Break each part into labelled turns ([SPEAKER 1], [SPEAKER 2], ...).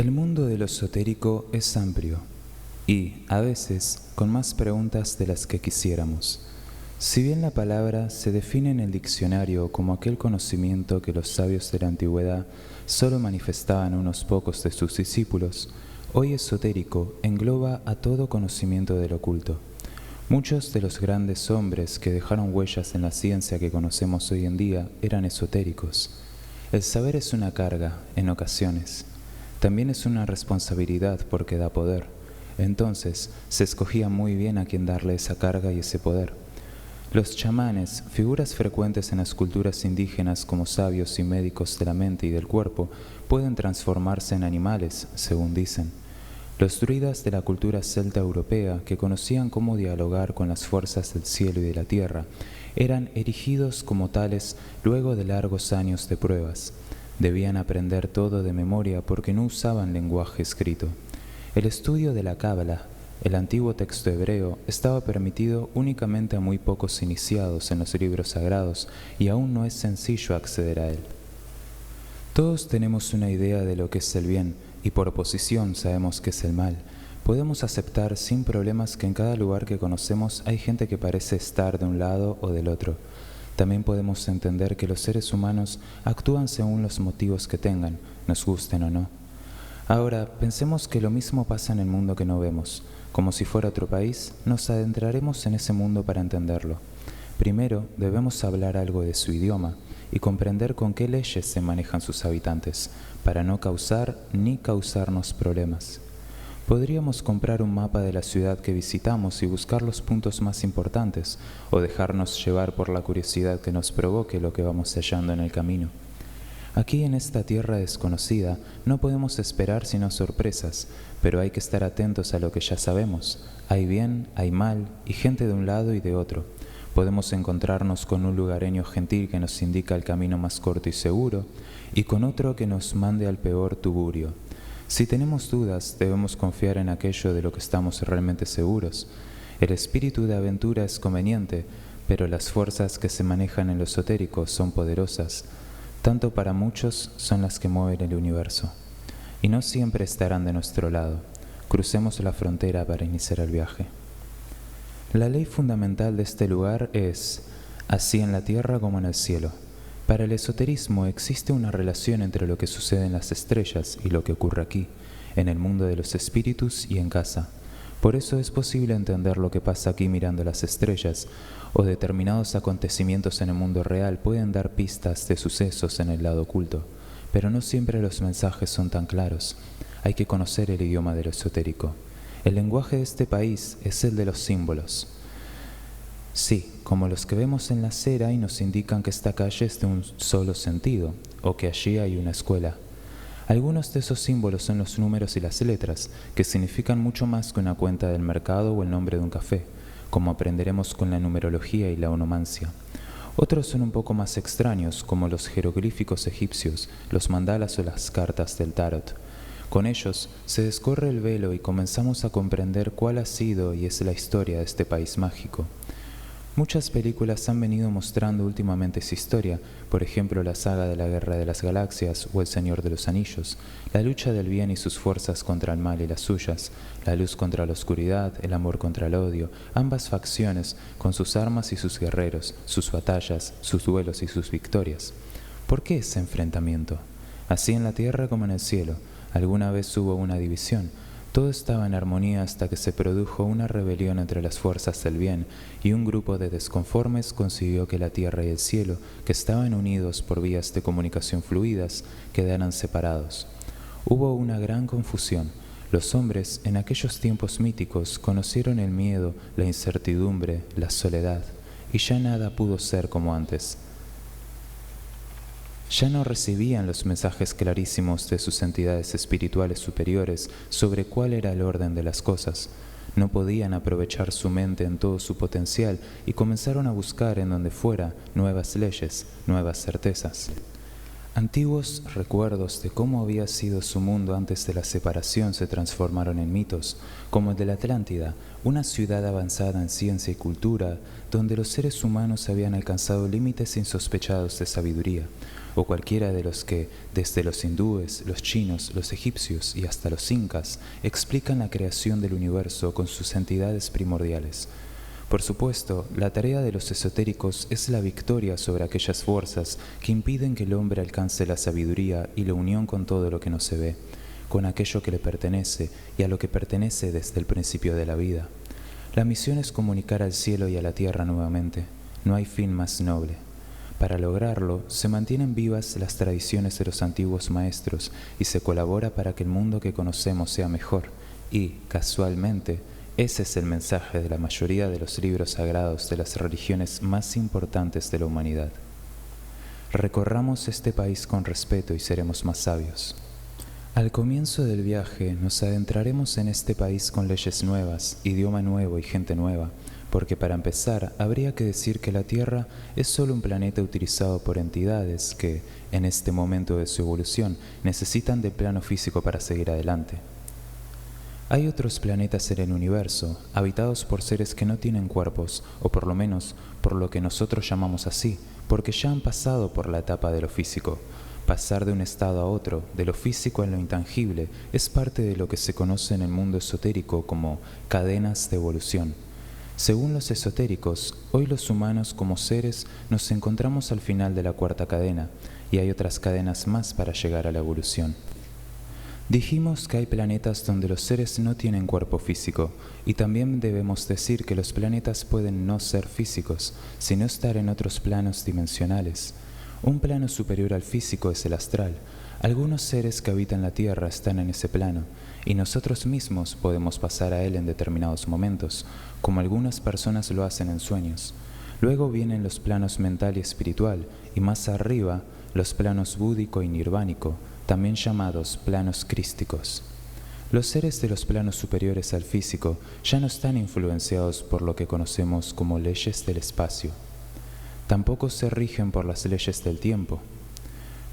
[SPEAKER 1] El mundo de lo esotérico es amplio y, a veces, con más preguntas de las que quisiéramos. Si bien la palabra se define en el diccionario como aquel conocimiento que los sabios de la antigüedad solo manifestaban a unos pocos de sus discípulos, hoy esotérico engloba a todo conocimiento del oculto. Muchos de los grandes hombres que dejaron huellas en la ciencia que conocemos hoy en día eran esotéricos. El saber es una carga, en ocasiones. También es una responsabilidad porque da poder. Entonces, se escogía muy bien a quien darle esa carga y ese poder. Los chamanes, figuras frecuentes en las culturas indígenas como sabios y médicos de la mente y del cuerpo, pueden transformarse en animales, según dicen. Los druidas de la cultura celta europea, que conocían cómo dialogar con las fuerzas del cielo y de la tierra, eran erigidos como tales luego de largos años de pruebas. Debían aprender todo de memoria porque no usaban lenguaje escrito. El estudio de la Cábala, el antiguo texto hebreo, estaba permitido únicamente a muy pocos iniciados en los libros sagrados y aún no es sencillo acceder a él. Todos tenemos una idea de lo que es el bien y por oposición sabemos que es el mal. Podemos aceptar sin problemas que en cada lugar que conocemos hay gente que parece estar de un lado o del otro. También podemos entender que los seres humanos actúan según los motivos que tengan, nos gusten o no. Ahora, pensemos que lo mismo pasa en el mundo que no vemos. Como si fuera otro país, nos adentraremos en ese mundo para entenderlo. Primero, debemos hablar algo de su idioma y comprender con qué leyes se manejan sus habitantes, para no causar ni causarnos problemas. Podríamos comprar un mapa de la ciudad que visitamos y buscar los puntos más importantes, o dejarnos llevar por la curiosidad que nos provoque lo que vamos hallando en el camino. Aquí en esta tierra desconocida no podemos esperar sino sorpresas, pero hay que estar atentos a lo que ya sabemos. Hay bien, hay mal, y gente de un lado y de otro. Podemos encontrarnos con un lugareño gentil que nos indica el camino más corto y seguro, y con otro que nos mande al peor tugurio. Si tenemos dudas, debemos confiar en aquello de lo que estamos realmente seguros. El espíritu de aventura es conveniente, pero las fuerzas que se manejan en lo esotérico son poderosas. Tanto para muchos son las que mueven el universo. Y no siempre estarán de nuestro lado. Crucemos la frontera para iniciar el viaje. La ley fundamental de este lugar es, así en la tierra como en el cielo. Para el esoterismo existe una relación entre lo que sucede en las estrellas y lo que ocurre aquí, en el mundo de los espíritus y en casa. Por eso es posible entender lo que pasa aquí mirando las estrellas, o determinados acontecimientos en el mundo real pueden dar pistas de sucesos en el lado oculto, pero no siempre los mensajes son tan claros. Hay que conocer el idioma de lo esotérico. El lenguaje de este país es el de los símbolos. Sí, como los que vemos en la acera y nos indican que esta calle es de un solo sentido, o que allí hay una escuela. Algunos de esos símbolos son los números y las letras, que significan mucho más que una cuenta del mercado o el nombre de un café, como aprenderemos con la numerología y la onomancia. Otros son un poco más extraños, como los jeroglíficos egipcios, los mandalas o las cartas del tarot. Con ellos se descorre el velo y comenzamos a comprender cuál ha sido y es la historia de este país mágico. Muchas películas han venido mostrando últimamente esa historia, por ejemplo la saga de la Guerra de las Galaxias o El Señor de los Anillos, la lucha del bien y sus fuerzas contra el mal y las suyas, la luz contra la oscuridad, el amor contra el odio, ambas facciones con sus armas y sus guerreros, sus batallas, sus duelos y sus victorias. ¿Por qué ese enfrentamiento? Así en la tierra como en el cielo, alguna vez hubo una división. Todo estaba en armonía hasta que se produjo una rebelión entre las fuerzas del bien y un grupo de desconformes consiguió que la tierra y el cielo, que estaban unidos por vías de comunicación fluidas, quedaran separados. Hubo una gran confusión. Los hombres, en aquellos tiempos míticos, conocieron el miedo, la incertidumbre, la soledad, y ya nada pudo ser como antes. Ya no recibían los mensajes clarísimos de sus entidades espirituales superiores sobre cuál era el orden de las cosas. No podían aprovechar su mente en todo su potencial y comenzaron a buscar en donde fuera nuevas leyes, nuevas certezas. Antiguos recuerdos de cómo había sido su mundo antes de la separación se transformaron en mitos, como el de la Atlántida, una ciudad avanzada en ciencia y cultura, donde los seres humanos habían alcanzado límites insospechados de sabiduría. o cualquiera de los que, desde los hindúes, los chinos, los egipcios y hasta los incas, explican la creación del universo con sus entidades primordiales. Por supuesto, la tarea de los esotéricos es la victoria sobre aquellas fuerzas que impiden que el hombre alcance la sabiduría y la unión con todo lo que no se ve, con aquello que le pertenece y a lo que pertenece desde el principio de la vida. La misión es comunicar al cielo y a la tierra nuevamente. No hay fin más noble. Para lograrlo, se mantienen vivas las tradiciones de los antiguos maestros y se colabora para que el mundo que conocemos sea mejor. Y, casualmente, ese es el mensaje de la mayoría de los libros sagrados de las religiones más importantes de la humanidad. Recorramos este país con respeto y seremos más sabios. Al comienzo del viaje nos adentraremos en este país con leyes nuevas, idioma nuevo y gente nueva, porque para empezar habría que decir que la Tierra es solo un planeta utilizado por entidades que, en este momento de su evolución, necesitan del plano físico para seguir adelante. Hay otros planetas en el universo, habitados por seres que no tienen cuerpos, o por lo menos por lo que nosotros llamamos así, porque ya han pasado por la etapa de lo físico. Pasar de un estado a otro, de lo físico a lo intangible, es parte de lo que se conoce en el mundo esotérico como cadenas de evolución. Según los esotéricos, hoy los humanos como seres nos encontramos al final de la cuarta cadena, y hay otras cadenas más para llegar a la evolución. Dijimos que hay planetas donde los seres no tienen cuerpo físico, y también debemos decir que los planetas pueden no ser físicos, sino estar en otros planos dimensionales. Un plano superior al físico es el astral. Algunos seres que habitan la Tierra están en ese plano, y nosotros mismos podemos pasar a él en determinados momentos, como algunas personas lo hacen en sueños. Luego vienen los planos mental y espiritual, y más arriba, los planos búdico y nirvánico, también llamados planos crísticos. Los seres de los planos superiores al físico ya no están influenciados por lo que conocemos como leyes del espacio. Tampoco se rigen por las leyes del tiempo.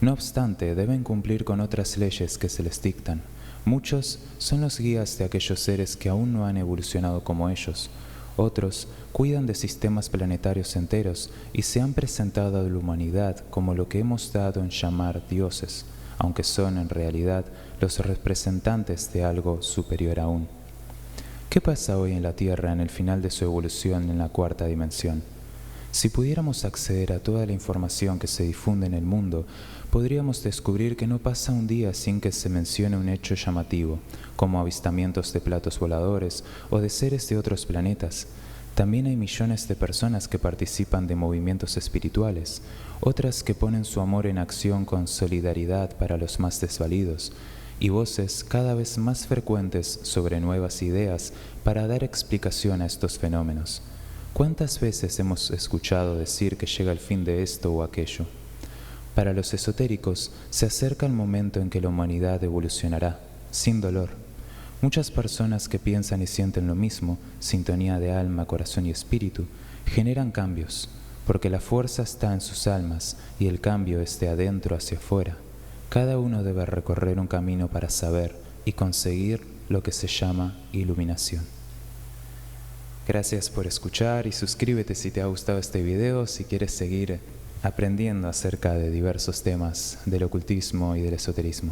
[SPEAKER 1] No obstante, deben cumplir con otras leyes que se les dictan. Muchos son los guías de aquellos seres que aún no han evolucionado como ellos. Otros cuidan de sistemas planetarios enteros y se han presentado a la humanidad como lo que hemos dado en llamar dioses, aunque son en realidad los representantes de algo superior aún. ¿Qué pasa hoy en la Tierra en el final de su evolución en la cuarta dimensión? Si pudiéramos acceder a toda la información que se difunde en el mundo, podríamos descubrir que no pasa un día sin que se mencione un hecho llamativo, como avistamientos de platos voladores o de seres de otros planetas. También hay millones de personas que participan de movimientos espirituales, otras que ponen su amor en acción con solidaridad para los más desvalidos, y voces cada vez más frecuentes sobre nuevas ideas para dar explicación a estos fenómenos. ¿Cuántas veces hemos escuchado decir que llega el fin de esto o aquello? Para los esotéricos, se acerca el momento en que la humanidad evolucionará, sin dolor. Muchas personas que piensan y sienten lo mismo, sintonía de alma, corazón y espíritu, generan cambios, porque la fuerza está en sus almas y el cambio es de adentro hacia afuera. Cada uno debe recorrer un camino para saber y conseguir lo que se llama iluminación. Gracias por escuchar y suscríbete si te ha gustado este video, si quieres seguir aprendiendo acerca de diversos temas del ocultismo y del esoterismo.